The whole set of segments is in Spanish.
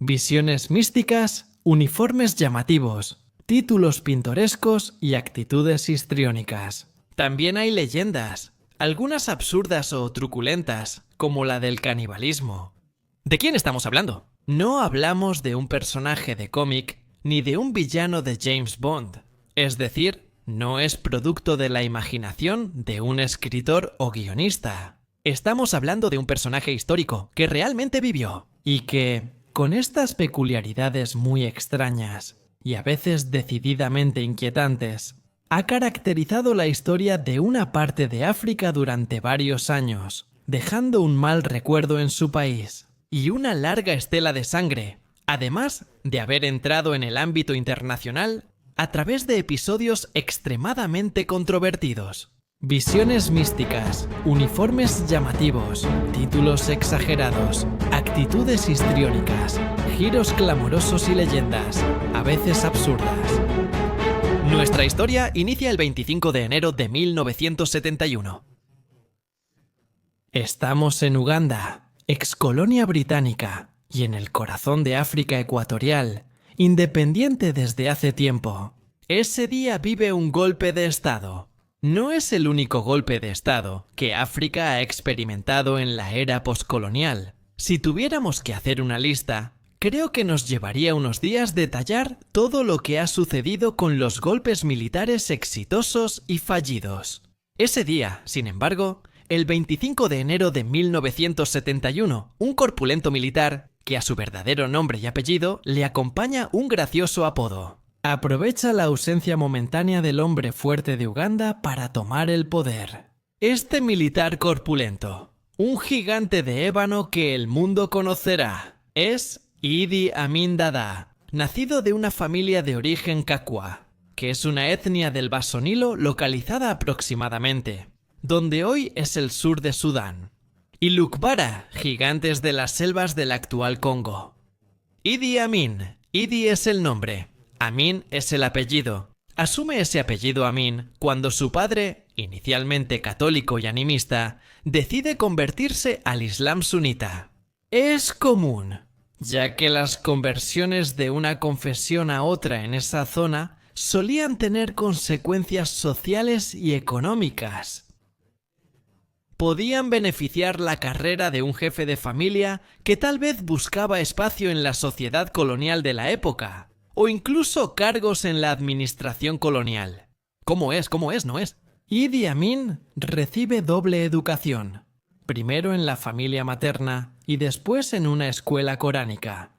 Visiones místicas, uniformes llamativos, títulos pintorescos y actitudes histriónicas. También hay leyendas, algunas absurdas o truculentas, como la del canibalismo. ¿De quién estamos hablando? No hablamos de un personaje de cómic ni de un villano de James Bond. Es decir, no es producto de la imaginación de un escritor o guionista. Estamos hablando de un personaje histórico que realmente vivió y que, con estas peculiaridades muy extrañas y a veces decididamente inquietantes, ha caracterizado la historia de una parte de África durante varios años, dejando un mal recuerdo en su país y una larga estela de sangre, además de haber entrado en el ámbito internacional a través de episodios extremadamente controvertidos. Visiones místicas, uniformes llamativos, títulos exagerados, actitudes histriónicas, giros clamorosos y leyendas, a veces absurdas. Nuestra historia inicia el 25 de enero de 1971. Estamos en Uganda, excolonia británica, y en el corazón de África ecuatorial, independiente desde hace tiempo. Ese día vive un golpe de estado. No es el único golpe de estado que África ha experimentado en la era poscolonial. Si tuviéramos que hacer una lista, creo que nos llevaría unos días detallar todo lo que ha sucedido con los golpes militares exitosos y fallidos. Ese día, sin embargo, el 25 de enero de 1971, un corpulento militar, que a su verdadero nombre y apellido le acompaña un gracioso apodo, aprovecha la ausencia momentánea del hombre fuerte de Uganda para tomar el poder. Este militar corpulento, un gigante de ébano que el mundo conocerá, es Idi Amin Dada, nacido de una familia de origen Kakwa, que es una etnia del Baso Nilo localizada aproximadamente, donde hoy es el sur de Sudán, y Lukbara, gigantes de las selvas del actual Congo. Idi Amin, Idi es el nombre, Amin es el apellido. Asume ese apellido Amin cuando su padre, inicialmente católico y animista, decide convertirse al Islam sunita. Es común, ya que las conversiones de una confesión a otra en esa zona solían tener consecuencias sociales y económicas. Podían beneficiar la carrera de un jefe de familia que tal vez buscaba espacio en la sociedad colonial de la época, o incluso cargos en la administración colonial. ¿Cómo es? ¿No es? Idi Amin recibe doble educación, primero en la familia materna y después en una escuela coránica.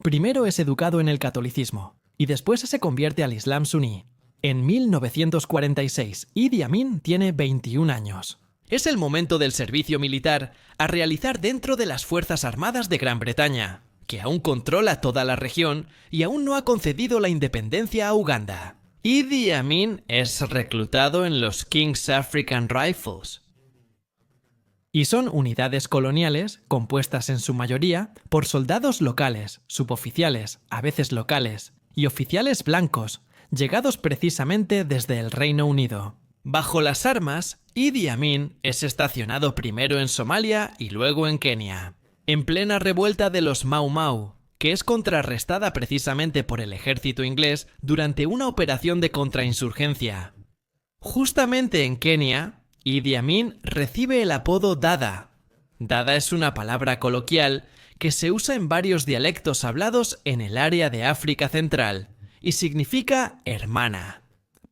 Primero es educado en el catolicismo y después se convierte al Islam suní. En 1946, Idi Amin tiene 21 años. Es el momento del servicio militar a realizar dentro de las Fuerzas Armadas de Gran Bretaña, que aún controla toda la región y aún no ha concedido la independencia a Uganda. Idi Amin es reclutado en los King's African Rifles. Y son unidades coloniales compuestas en su mayoría por soldados locales, suboficiales, a veces locales, y oficiales blancos, llegados precisamente desde el Reino Unido. Bajo las armas, Idi Amin es estacionado primero en Somalia y luego en Kenia, en plena revuelta de los Mau Mau, que es contrarrestada precisamente por el ejército inglés durante una operación de contrainsurgencia. Justamente en Kenia, Idi Amin recibe el apodo Dada. Dada es una palabra coloquial que se usa en varios dialectos hablados en el área de África Central y significa hermana.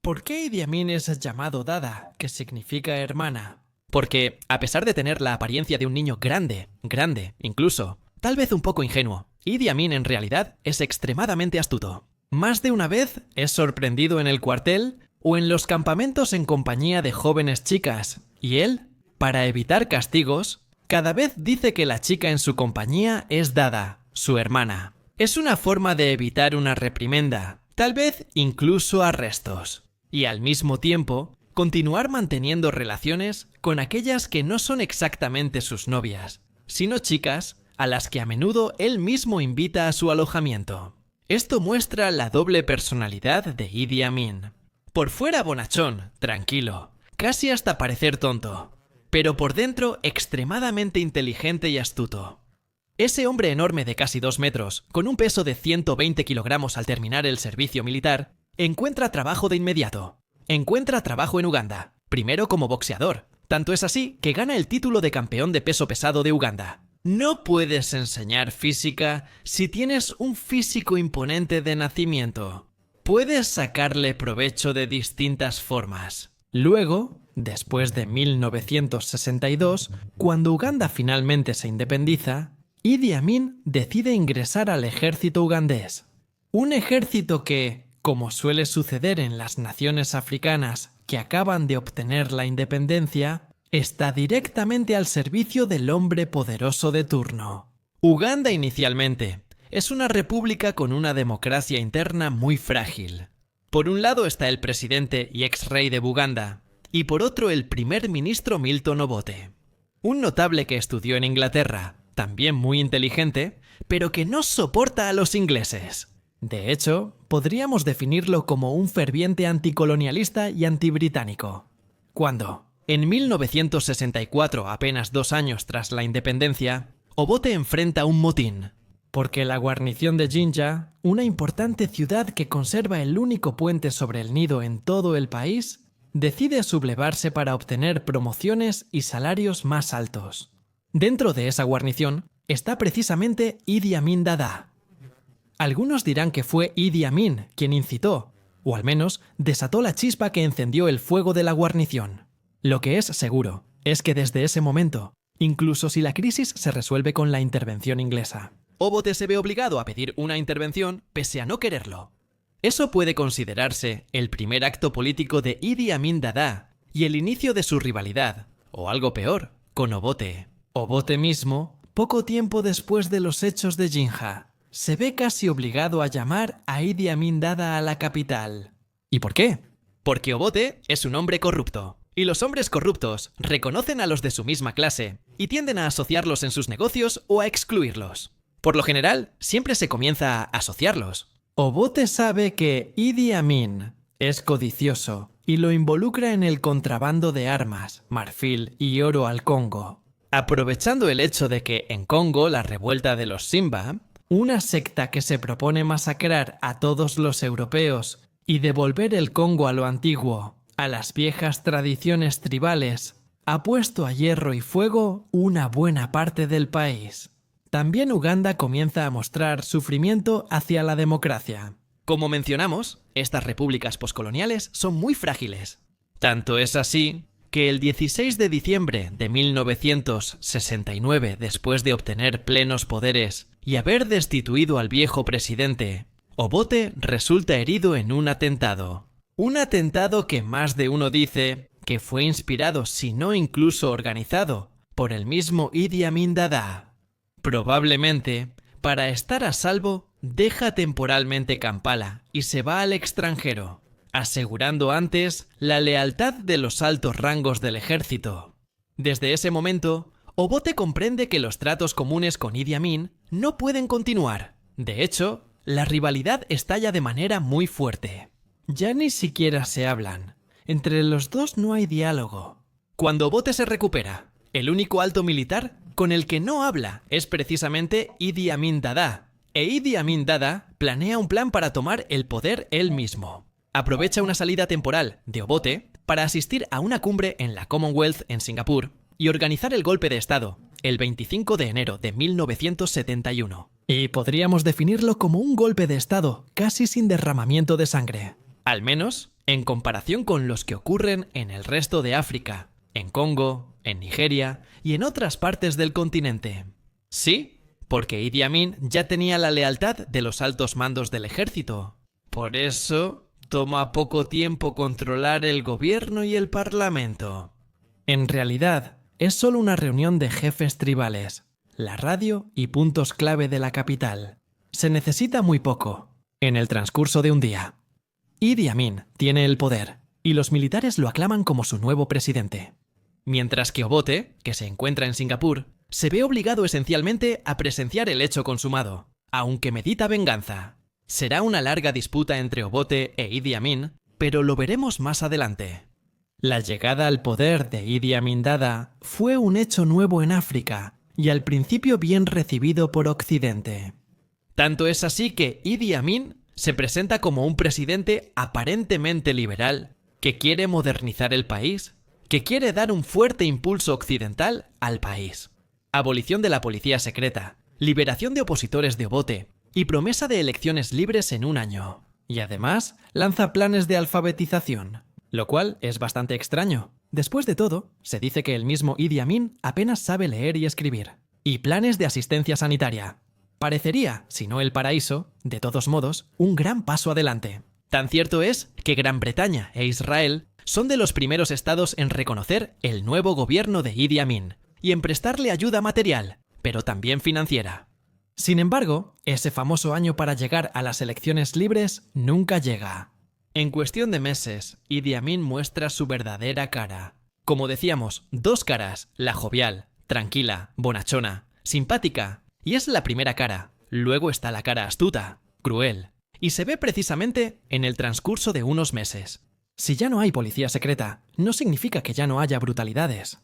¿Por qué Idi Amin es llamado Dada, que significa hermana? Porque, a pesar de tener la apariencia de un niño grande, incluso, tal vez un poco ingenuo, Idi Amin en realidad es extremadamente astuto. Más de una vez es sorprendido en el cuartel o en los campamentos en compañía de jóvenes chicas, y él, para evitar castigos, cada vez dice que la chica en su compañía es Dada, su hermana. Es una forma de evitar una reprimenda, tal vez incluso arrestos, y al mismo tiempo continuar manteniendo relaciones con aquellas que no son exactamente sus novias, sino chicas a las que a menudo él mismo invita a su alojamiento. Esto muestra la doble personalidad de Idi Amin. Por fuera bonachón, tranquilo, casi hasta parecer tonto, pero por dentro extremadamente inteligente y astuto. Ese hombre enorme de casi 2 metros, con un peso de 120 kilogramos al terminar el servicio militar, encuentra trabajo de inmediato. Encuentra trabajo en Uganda, primero como boxeador. Tanto es así que gana el título de campeón de peso pesado de Uganda. No puedes enseñar física si tienes un físico imponente de nacimiento. Puedes sacarle provecho de distintas formas. Luego, después de 1962, cuando Uganda finalmente se independiza, Idi Amin decide ingresar al ejército ugandés. Un ejército que, como suele suceder en las naciones africanas que acaban de obtener la independencia, está directamente al servicio del hombre poderoso de turno. Uganda inicialmente es una república con una democracia interna muy frágil. Por un lado está el presidente y ex-rey de Buganda, y por otro el primer ministro Milton Obote. Un notable que estudió en Inglaterra, también muy inteligente, pero que no soporta a los ingleses. De hecho, podríamos definirlo como un ferviente anticolonialista y antibritánico. Cuando, en 1964, apenas 2 años tras la independencia, Obote enfrenta un motín, porque la guarnición de Jinja, una importante ciudad que conserva el único puente sobre el Nido en todo el país, decide sublevarse para obtener promociones y salarios más altos. Dentro de esa guarnición está precisamente Idi Amin Dada. Algunos dirán que fue Idi Amin quien incitó, o al menos desató la chispa que encendió el fuego de la guarnición. Lo que es seguro es que desde ese momento, incluso si la crisis se resuelve con la intervención inglesa, Obote se ve obligado a pedir una intervención pese a no quererlo. Eso puede considerarse el primer acto político de Idi Amin Dada y el inicio de su rivalidad, o algo peor, con Obote. Obote mismo, poco tiempo después de los hechos de Jinja, se ve casi obligado a llamar a Idi Amin Dada a la capital. ¿Y por qué? Porque Obote es un hombre corrupto, y los hombres corruptos reconocen a los de su misma clase y tienden a asociarlos en sus negocios o a excluirlos. Por lo general, siempre se comienza a asociarlos. Obote sabe que Idi Amin es codicioso y lo involucra en el contrabando de armas, marfil y oro al Congo. Aprovechando el hecho de que en Congo la revuelta de los Simba, una secta que se propone masacrar a todos los europeos y devolver el Congo a lo antiguo, a las viejas tradiciones tribales, ha puesto a hierro y fuego una buena parte del país. También Uganda comienza a mostrar sufrimiento hacia la democracia. Como mencionamos, estas repúblicas poscoloniales son muy frágiles. Tanto es así que el 16 de diciembre de 1969, después de obtener plenos poderes y haber destituido al viejo presidente, Obote resulta herido en un atentado. Un atentado que más de uno dice que fue inspirado, si no incluso organizado, por el mismo Idi Amin Dada. Probablemente, para estar a salvo, deja temporalmente Kampala y se va al extranjero, asegurando antes la lealtad de los altos rangos del ejército. Desde ese momento, Obote comprende que los tratos comunes con Idi Amin no pueden continuar. De hecho, la rivalidad estalla de manera muy fuerte. Ya ni siquiera se hablan. Entre los dos no hay diálogo. Cuando Obote se recupera, el único alto militar con el que no habla es precisamente Idi Amin Dada. E Idi Amin Dada planea un plan para tomar el poder él mismo. Aprovecha una salida temporal de Obote para asistir a una cumbre en la Commonwealth en Singapur y organizar el golpe de Estado, el 25 de enero de 1971. Y podríamos definirlo como un golpe de Estado casi sin derramamiento de sangre. Al menos en comparación con los que ocurren en el resto de África, en Congo, en Nigeria y en otras partes del continente. Sí, porque Idi Amin ya tenía la lealtad de los altos mandos del ejército. Por eso toma poco tiempo controlar el gobierno y el parlamento. En realidad, es solo una reunión de jefes tribales, la radio y puntos clave de la capital. Se necesita muy poco, en el transcurso de un día. Idi Amin tiene el poder, y los militares lo aclaman como su nuevo presidente. Mientras que Obote, que se encuentra en Singapur, se ve obligado esencialmente a presenciar el hecho consumado, aunque medita venganza. Será una larga disputa entre Obote e Idi Amin, pero lo veremos más adelante. La llegada al poder de Idi Amin Dada fue un hecho nuevo en África, y al principio bien recibido por Occidente. Tanto es así que Idi Amin se presenta como un presidente aparentemente liberal que quiere modernizar el país, que quiere dar un fuerte impulso occidental al país. Abolición de la policía secreta, liberación de opositores de Obote y promesa de elecciones libres en un año. Y además lanza planes de alfabetización, lo cual es bastante extraño. Después de todo, se dice que el mismo Idi Amin apenas sabe leer y escribir. Y planes de asistencia sanitaria. Parecería, si no el paraíso, de todos modos, un gran paso adelante. Tan cierto es que Gran Bretaña e Israel son de los primeros estados en reconocer el nuevo gobierno de Idi Amin y en prestarle ayuda material, pero también financiera. Sin embargo, ese famoso año para llegar a las elecciones libres nunca llega. En cuestión de meses, Idi Amin muestra su verdadera cara. Como decíamos, dos caras, la jovial, tranquila, bonachona, simpática, y es la primera cara. Luego está la cara astuta, cruel, y se ve precisamente en el transcurso de unos meses. Si ya no hay policía secreta, no significa que ya no haya brutalidades.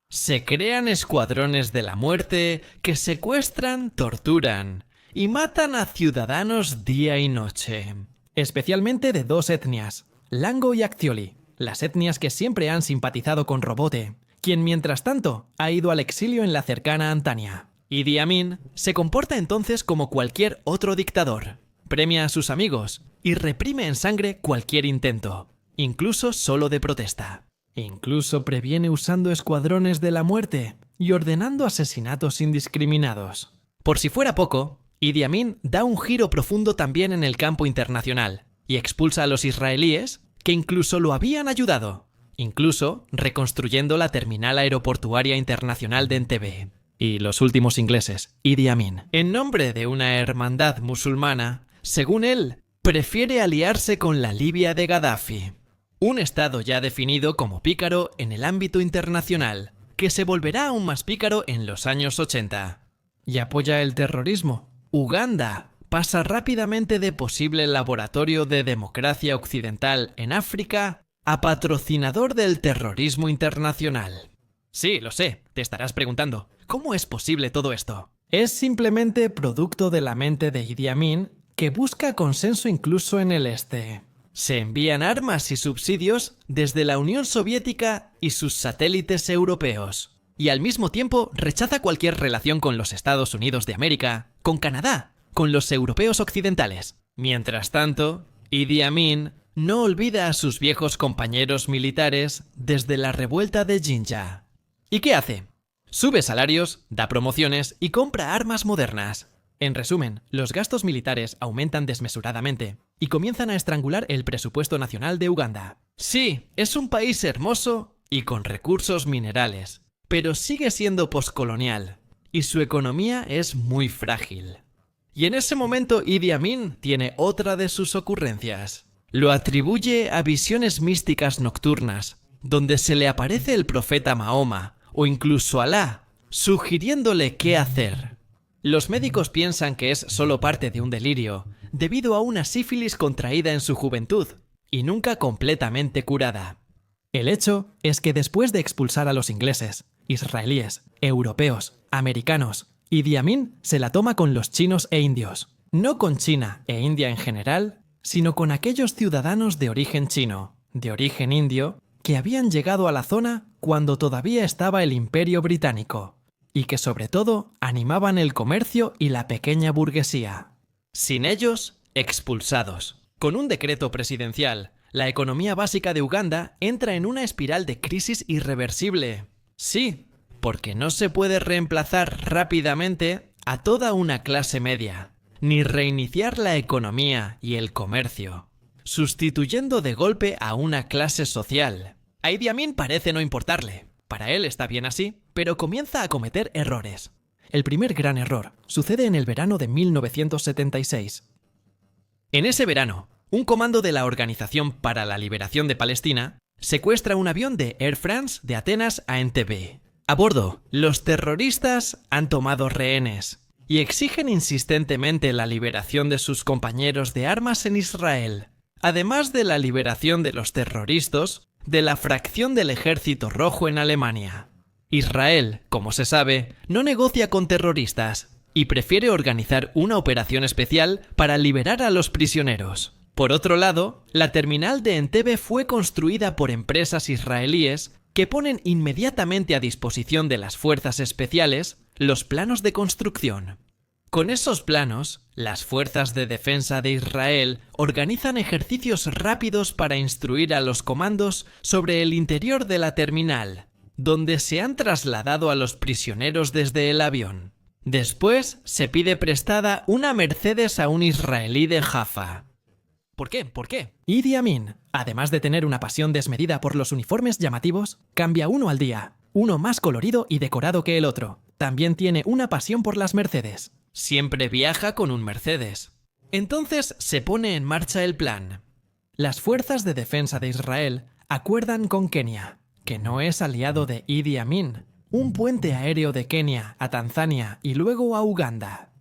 Se crean escuadrones de la muerte que secuestran, torturan y matan a ciudadanos día y noche. Especialmente de dos etnias, Lango y Akzioli, las etnias que siempre han simpatizado con Robote, quien mientras tanto ha ido al exilio en la cercana Antania. Idi Amin se comporta entonces como cualquier otro dictador, premia a sus amigos y reprime en sangre cualquier intento, incluso solo de protesta. Incluso previene usando escuadrones de la muerte y ordenando asesinatos indiscriminados. Por si fuera poco, Idi Amin da un giro profundo también en el campo internacional y expulsa a los israelíes que incluso lo habían ayudado, incluso reconstruyendo la terminal aeroportuaria internacional de Entebbe. Y los últimos ingleses, Idi Amin, en nombre de una hermandad musulmana, según él, prefiere aliarse con la Libia de Gaddafi. Un estado ya definido como pícaro en el ámbito internacional, que se volverá aún más pícaro en los años 80. Y apoya el terrorismo. Uganda pasa rápidamente de posible laboratorio de democracia occidental en África a patrocinador del terrorismo internacional. Sí, lo sé, te estarás preguntando, ¿cómo es posible todo esto? Es simplemente producto de la mente de Idi Amin, que busca consenso incluso en el este. Se envían armas y subsidios desde la Unión Soviética y sus satélites europeos. Y al mismo tiempo rechaza cualquier relación con los Estados Unidos de América, con Canadá, con los europeos occidentales. Mientras tanto, Idi Amin no olvida a sus viejos compañeros militares desde la revuelta de Jinja. ¿Y qué hace? Sube salarios, da promociones y compra armas modernas. En resumen, los gastos militares aumentan desmesuradamente y comienzan a estrangular el presupuesto nacional de Uganda. Sí, es un país hermoso y con recursos minerales, pero sigue siendo poscolonial y su economía es muy frágil. Y en ese momento Idi Amin tiene otra de sus ocurrencias. Lo atribuye a visiones místicas nocturnas, donde se le aparece el profeta Mahoma o incluso Alá, sugiriéndole qué hacer. Los médicos piensan que es solo parte de un delirio, debido a una sífilis contraída en su juventud y nunca completamente curada. El hecho es que después de expulsar a los ingleses, israelíes, europeos, americanos, Idi Amin se la toma con los chinos e indios. No con China e India en general, sino con aquellos ciudadanos de origen chino, de origen indio, que habían llegado a la zona cuando todavía estaba el Imperio Británico, y que sobre todo animaban el comercio y la pequeña burguesía. Sin ellos, expulsados. Con un decreto presidencial, la economía básica de Uganda entra en una espiral de crisis irreversible. Sí, porque no se puede reemplazar rápidamente a toda una clase media, ni reiniciar la economía y el comercio, sustituyendo de golpe a una clase social. A Idi Amin parece no importarle. Para él está bien así, pero comienza a cometer errores. El primer gran error sucede en el verano de 1976. En ese verano, un comando de la Organización para la Liberación de Palestina secuestra un avión de Air France de Atenas a Entebbe. A bordo, los terroristas han tomado rehenes y exigen insistentemente la liberación de sus compañeros de armas en Israel, además de la liberación de los terroristas de la fracción del Ejército Rojo en Alemania. Israel, como se sabe, no negocia con terroristas y prefiere organizar una operación especial para liberar a los prisioneros. Por otro lado, la terminal de Entebbe fue construida por empresas israelíes que ponen inmediatamente a disposición de las fuerzas especiales los planos de construcción. Con esos planos, las fuerzas de defensa de Israel organizan ejercicios rápidos para instruir a los comandos sobre el interior de la terminal, donde se han trasladado a los prisioneros desde el avión. Después se pide prestada una Mercedes a un israelí de Jaffa. ¿Por qué? ¿Por qué? Idi Amin, además de tener una pasión desmedida por los uniformes llamativos, cambia uno al día, uno más colorido y decorado que el otro. También tiene una pasión por las Mercedes. Siempre viaja con un Mercedes. Entonces se pone en marcha el plan. Las fuerzas de defensa de Israel acuerdan con Kenia, que no es aliado de Idi Amin, un puente aéreo de Kenia a Tanzania y luego a Uganda.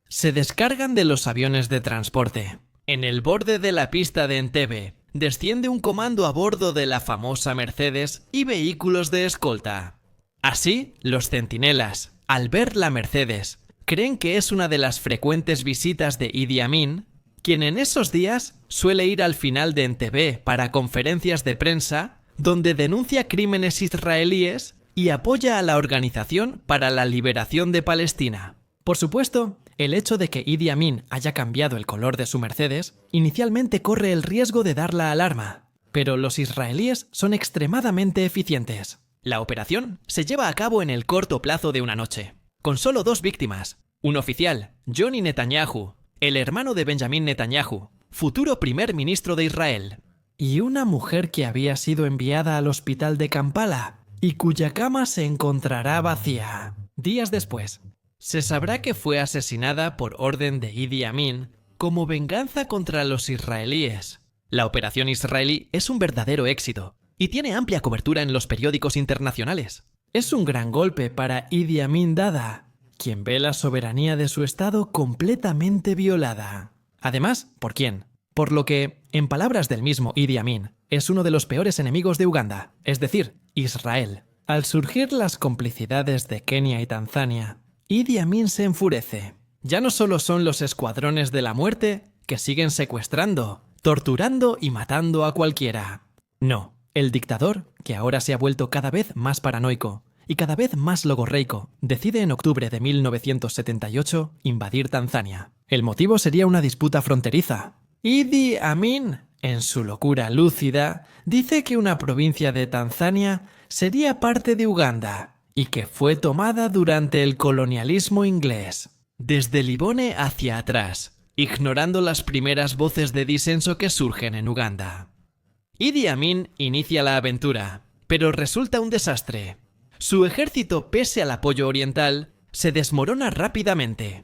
Se descargan de los aviones de transporte. En el borde de la pista de Entebbe, desciende un comando a bordo de la famosa Mercedes y vehículos de escolta. Así, los centinelas, al ver la Mercedes, creen que es una de las frecuentes visitas de Idi Amin, quien en esos días suele ir al final de Entebbe para conferencias de prensa, donde denuncia crímenes israelíes y apoya a la Organización para la Liberación de Palestina. Por supuesto, el hecho de que Idi Amin haya cambiado el color de su Mercedes inicialmente corre el riesgo de dar la alarma, pero los israelíes son extremadamente eficientes. La operación se lleva a cabo en el corto plazo de una noche, con solo 2 víctimas, un oficial, Johnny Netanyahu, el hermano de Benjamin Netanyahu, futuro primer ministro de Israel, y una mujer que había sido enviada al hospital de Kampala y cuya cama se encontrará vacía. Días después, se sabrá que fue asesinada por orden de Idi Amin como venganza contra los israelíes. La operación israelí es un verdadero éxito y tiene amplia cobertura en los periódicos internacionales. Es un gran golpe para Idi Amin Dada, quien ve la soberanía de su estado completamente violada. Además, ¿por quién? Por lo que, en palabras del mismo Idi Amin, es uno de los peores enemigos de Uganda, es decir, Israel. Al surgir las complicidades de Kenia y Tanzania, Idi Amin se enfurece. Ya no solo son los escuadrones de la muerte que siguen secuestrando, torturando y matando a cualquiera. No, el dictador, que ahora se ha vuelto cada vez más paranoico y cada vez más logorreico, decide en octubre de 1978 invadir Tanzania. El motivo sería una disputa fronteriza. Idi Amin, en su locura lúcida, dice que una provincia de Tanzania sería parte de Uganda y que fue tomada durante el colonialismo inglés, desde Libone hacia atrás, ignorando las primeras voces de disenso que surgen en Uganda. Idi Amin inicia la aventura, pero resulta un desastre. Su ejército, pese al apoyo oriental, se desmorona rápidamente.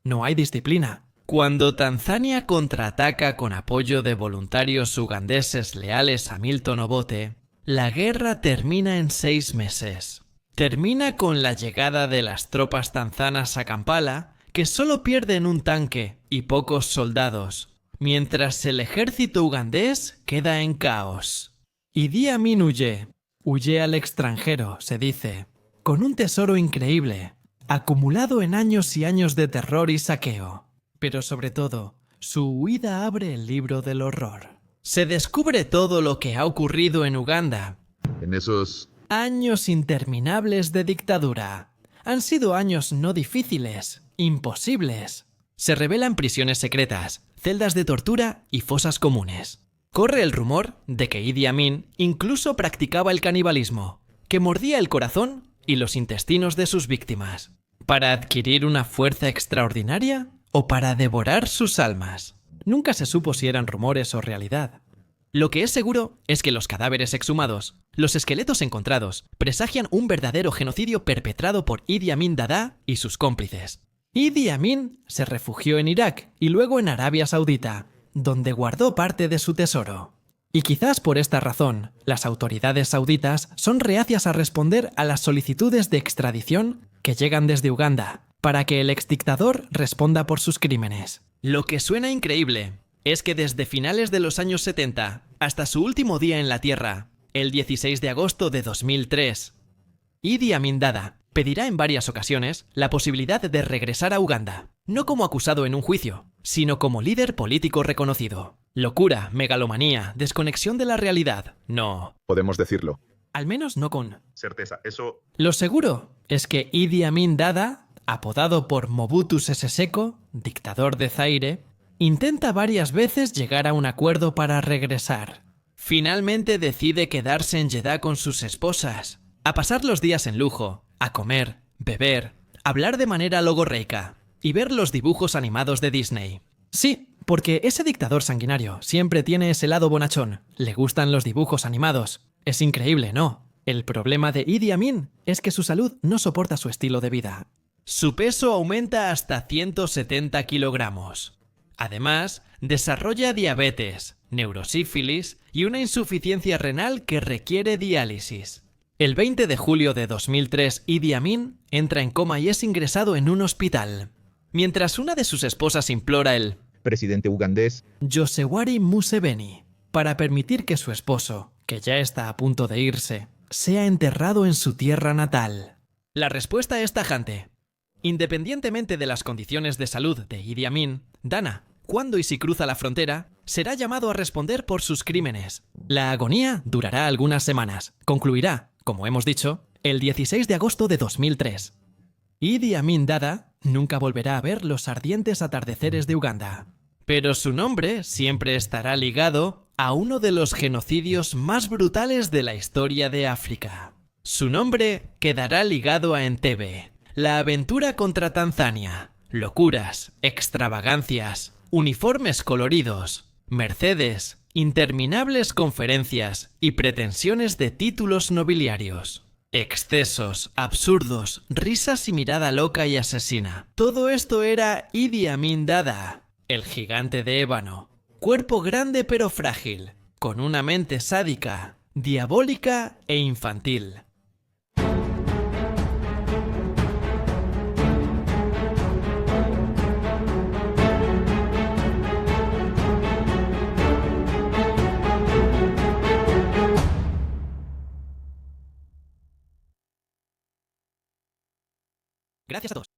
No hay disciplina. Cuando Tanzania contraataca con apoyo de voluntarios ugandeses leales a Milton Obote, la guerra termina en 6 meses. Termina con la llegada de las tropas tanzanas a Kampala, que solo pierden un tanque y pocos soldados, mientras el ejército ugandés queda en caos. Idi Amin huye al extranjero, se dice, con un tesoro increíble, acumulado en años y años de terror y saqueo. Pero sobre todo, su huida abre el libro del horror. Se descubre todo lo que ha ocurrido en Uganda. En esos Años interminables de dictadura. Han sido años no difíciles, imposibles. Se revelan prisiones secretas, celdas de tortura y fosas comunes. Corre el rumor de que Idi Amin incluso practicaba el canibalismo, que mordía el corazón y los intestinos de sus víctimas, para adquirir una fuerza extraordinaria o para devorar sus almas. Nunca se supo si eran rumores o realidad. Lo que es seguro es que los cadáveres exhumados, los esqueletos encontrados, presagian un verdadero genocidio perpetrado por Idi Amin Dada y sus cómplices. Idi Amin se refugió en Irak y luego en Arabia Saudita, donde guardó parte de su tesoro. Y quizás por esta razón, las autoridades sauditas son reacias a responder a las solicitudes de extradición que llegan desde Uganda, para que el exdictador responda por sus crímenes. Lo que suena increíble es que desde finales de los años 70 hasta su último día en la Tierra, el 16 de agosto de 2003, Idi Amin Dada pedirá en varias ocasiones la posibilidad de regresar a Uganda, no como acusado en un juicio, sino como líder político reconocido. Locura, megalomanía, desconexión de la realidad. No. Podemos decirlo. Al menos no con Certeza, eso... Lo seguro es que Idi Amin Dada, apodado por Mobutu Sese Seko, dictador de Zaire, intenta varias veces llegar a un acuerdo para regresar. Finalmente decide quedarse en Jeddah con sus esposas, a pasar los días en lujo, a comer, beber, hablar de manera logorreica y ver los dibujos animados de Disney. Sí, porque ese dictador sanguinario siempre tiene ese lado bonachón. Le gustan los dibujos animados. Es increíble, ¿no? El problema de Idi Amin es que su salud no soporta su estilo de vida. Su peso aumenta hasta 170 kilogramos. Además, desarrolla diabetes, neurosífilis y una insuficiencia renal que requiere diálisis. El 20 de julio de 2003, Idi Amin entra en coma y es ingresado en un hospital. Mientras una de sus esposas implora el presidente ugandés Yoweri Museveni para permitir que su esposo, que ya está a punto de irse, sea enterrado en su tierra natal. La respuesta es tajante. Independientemente de las condiciones de salud de Idi Amin, Dana, cuando y si cruza la frontera, será llamado a responder por sus crímenes. La agonía durará algunas semanas. Concluirá, como hemos dicho, el 16 de agosto de 2003. Idi Amin Dada nunca volverá a ver los ardientes atardeceres de Uganda. Pero su nombre siempre estará ligado a uno de los genocidios más brutales de la historia de África. Su nombre quedará ligado a Entebbe, la aventura contra Tanzania, locuras, extravagancias, uniformes coloridos, Mercedes, interminables conferencias y pretensiones de títulos nobiliarios. Excesos, absurdos, risas y mirada loca y asesina. Todo esto era Idi Amin Dada, el gigante de ébano. Cuerpo grande pero frágil, con una mente sádica, diabólica e infantil. Gracias a todos.